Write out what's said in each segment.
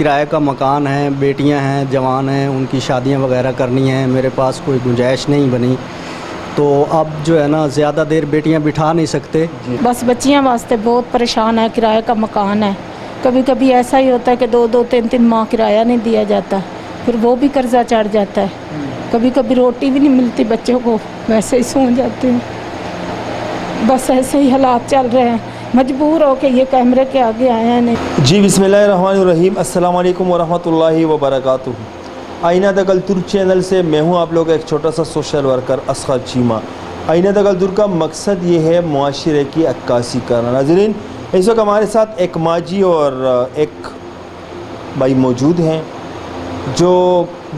کرائے کا مکان ہے، بیٹیاں ہیں، جوان ہیں، ان کی شادیاں وغیرہ کرنی ہیں، میرے پاس کوئی گنجائش نہیں بنی، تو اب جو ہے نا زیادہ دیر بیٹیاں بٹھا نہیں سکتے. بس بچیاں واسطے بہت پریشان ہے. کرائے کا مکان ہے، کبھی کبھی ایسا ہی ہوتا ہے کہ 2-3 ماہ کرایہ نہیں دیا جاتا، پھر وہ بھی قرضہ چڑھ جاتا ہے. کبھی کبھی روٹی بھی نہیں ملتی بچوں کو، ویسے ہی سو جاتے ہیں. بس ایسے ہی حالات چل رہے ہیں، مجبور ہو کے یہ کیمرے کے آگے آئے ہیں. نہیں جی بسم اللہ الرحمن الرحیم. السلام علیکم ورحمۃ اللہ وبرکاتہ. آئینہ دگل ترک چینل سے میں ہوں آپ لوگ کا ایک چھوٹا سا سوشل ورکر اسخر چیمہ. آئینہ دگل ترک کا مقصد یہ ہے معاشرے کی عکاسی کرنا. ناظرین، اس وقت ہمارے ساتھ ایک ماجی اور ایک بھائی موجود ہیں جو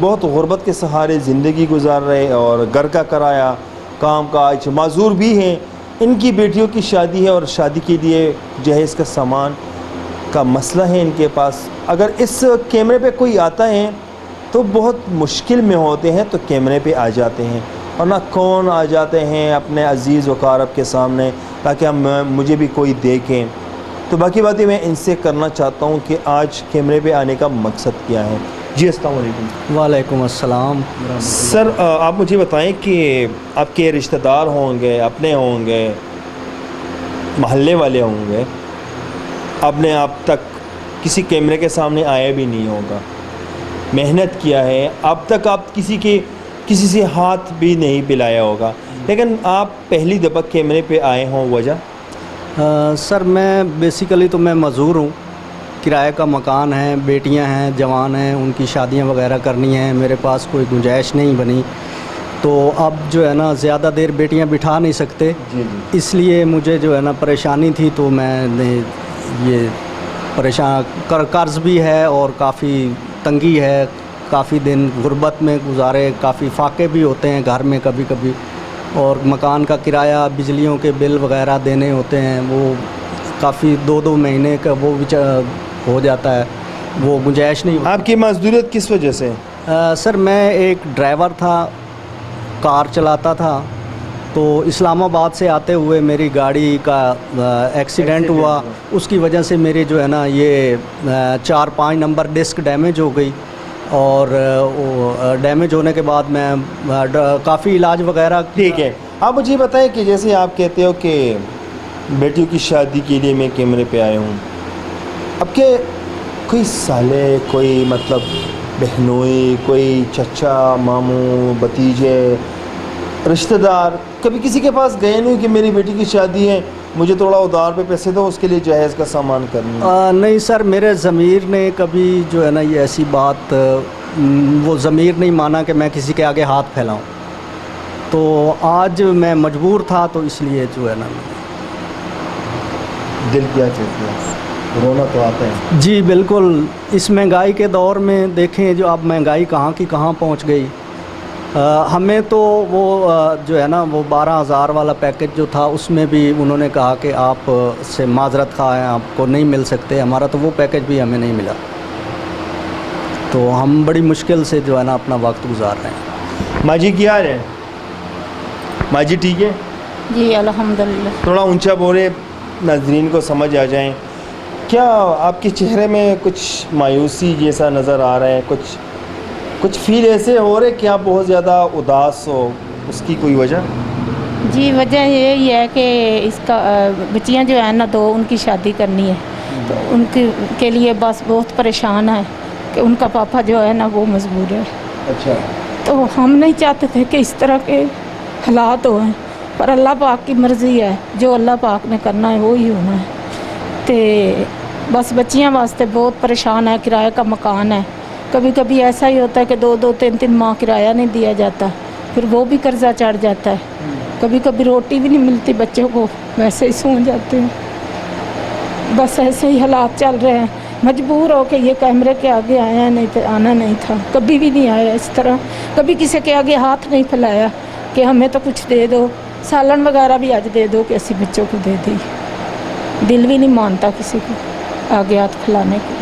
بہت غربت کے سہارے زندگی گزار رہے اور گھر کا کرایہ، کام کاج، معذور بھی ہیں. ان کی بیٹیوں کی شادی ہے اور شادی کے لیے جہیز کا سامان کا مسئلہ ہے ان کے پاس. اگر اس کیمرے پہ کوئی آتا ہے تو بہت مشکل میں ہوتے ہیں تو کیمرے پہ آ جاتے ہیں، اور نہ کون آ جاتے ہیں اپنے عزیز و اقارب کے سامنے تاکہ مجھے بھی کوئی دیکھیں. تو باقی باتیں میں ان سے کرنا چاہتا ہوں کہ آج کیمرے پہ آنے کا مقصد کیا ہے. جی السلام علیکم. وعلیکم السلام. سر آپ مجھے بتائیں کہ آپ کے رشتہ دار ہوں گے، اپنے ہوں گے، محلے والے ہوں گے، آپ نے اب تک کسی کیمرے کے سامنے آیا بھی نہیں ہوگا، محنت کیا ہے، اب تک آپ کسی سے ہاتھ بھی نہیں پلایا ہوگا، لیکن آپ پہلی دفعہ کیمرے پہ آئے ہوں، وجہ؟ سر میں بیسیکلی تو میں معذور ہوں. کرائے کا مکان ہے، بیٹیاں ہیں، جوان ہیں، ان کی شادیاں وغیرہ کرنی ہیں، میرے پاس کوئی گنجائش نہیں بنی، تو اب جو ہے نا زیادہ دیر بیٹیاں بٹھا نہیں سکتے. اس لیے مجھے جو ہے نا پریشانی تھی، تو میں نے یہ قرض بھی ہے اور کافی تنگی ہے، کافی دن غربت میں گزارے، کافی فاقے بھی ہوتے ہیں گھر میں کبھی کبھی، اور مکان کا کرایہ، بجلیوں کے بل وغیرہ دینے ہوتے ہیں، وہ کافی 2 مہینے کا وہ ہو جاتا ہے، وہ گنجائش نہیں. آپ کی معذوریت کس وجہ سے؟ سر میں ایک ڈرائیور تھا، کار چلاتا تھا، تو اسلام آباد سے آتے ہوئے میری گاڑی کا ایکسیڈنٹ ہوا. اس کی وجہ سے میری جو ہے نا یہ 4-5 نمبر ڈسک ڈیمیج ہو گئی، اور ڈیمیج ہونے کے بعد میں کافی علاج وغیرہ. ٹھیک ہے، آپ مجھے بتائیں کہ جیسے آپ کہتے ہو کہ بیٹیوں کی شادی کے لیے میں کیمرے پہ آیا ہوں، اب کہ کوئی سالے، کوئی مطلب بہنوئی، کوئی چچا، ماموں، بھتیجے، رشتہ دار کبھی کسی کے پاس گئے نہیں کہ میری بیٹی کی شادی ہے، مجھے تھوڑا ادھار پہ پیسے دو، اس کے لیے جہیز کا سامان کرنا؟ نہیں سر، میرے ضمیر نے کبھی جو ہے نا یہ ایسی بات، وہ ضمیر نہیں مانا کہ میں کسی کے آگے ہاتھ پھیلاؤں. تو آج میں مجبور تھا، تو اس لیے جو ہے نا دل کیا چاہتا ہے، رونا تو آتا ہے. جی بالکل. اس مہنگائی کے دور میں دیکھیں جو اب مہنگائی کہاں کی کہاں پہنچ گئی. ہمیں تو وہ جو ہے نا وہ 12,000 والا پیکج جو تھا، اس میں بھی انہوں نے کہا کہ آپ سے معذرت خواہ ہیں، آپ کو نہیں مل سکتے. ہمارا تو وہ پیکج بھی ہمیں نہیں ملا، تو ہم بڑی مشکل سے جو ہے نا اپنا وقت گزار رہے ہیں. ماجی کیا ہے؟ ماجی ٹھیک ہے؟ جی الحمدللہ. تھوڑا اونچا بولے، ناظرین کو سمجھ آ جائیں. کیا آپ کے چہرے میں کچھ مایوسی جیسا نظر آ رہا ہے، کچھ فیل ایسے ہو رہے کہ آپ بہت زیادہ اداس ہو، اس کی کوئی وجہ؟ جی وجہ یہی ہے کہ اس کا بچیاں جو ہیں نا 2، ان کی شادی کرنی ہے، تو ان کے لیے بس بہت پریشان ہے کہ ان کا پاپا جو ہے نا وہ مجبور ہے. اچھا. تو ہم نہیں چاہتے تھے کہ اس طرح کے حالات ہوئیں، پر اللہ پاک کی مرضی ہے، جو اللہ پاک نے کرنا ہے وہی ہونا ہے. تو بس بچیاں واسطے بہت پریشان ہے. کرائے کا مکان ہے، کبھی کبھی ایسا ہی ہوتا ہے کہ 2-3 ماہ کرایہ نہیں دیا جاتا، پھر وہ بھی قرضہ چڑھ جاتا ہے. کبھی کبھی روٹی بھی نہیں ملتی بچوں کو، ویسے ہی سو جاتے ہیں. بس ایسے ہی حالات چل رہے ہیں، مجبور ہو کے یہ کیمرے کے آگے آئے ہیں، نہیں تو آنا نہیں تھا، کبھی بھی نہیں آیا اس طرح، کبھی کسی کے آگے ہاتھ نہیں پھیلایا کہ ہمیں تو کچھ دے دو، سالن وغیرہ بھی آج دے دو کہ اسی بچوں کو دے دی. دل بھی نہیں مانتا کسی کو آگے ہاتھ پھیلانے کے.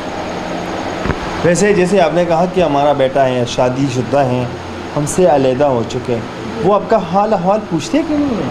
ویسے جیسے آپ نے کہا کہ ہمارا بیٹا ہے، شادی شدہ ہیں، ہم سے علیحدہ ہو چکے ہیں، وہ آپ کا حال احوال پوچھتے کہ نہیں ہیں؟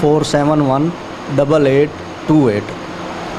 471 8828।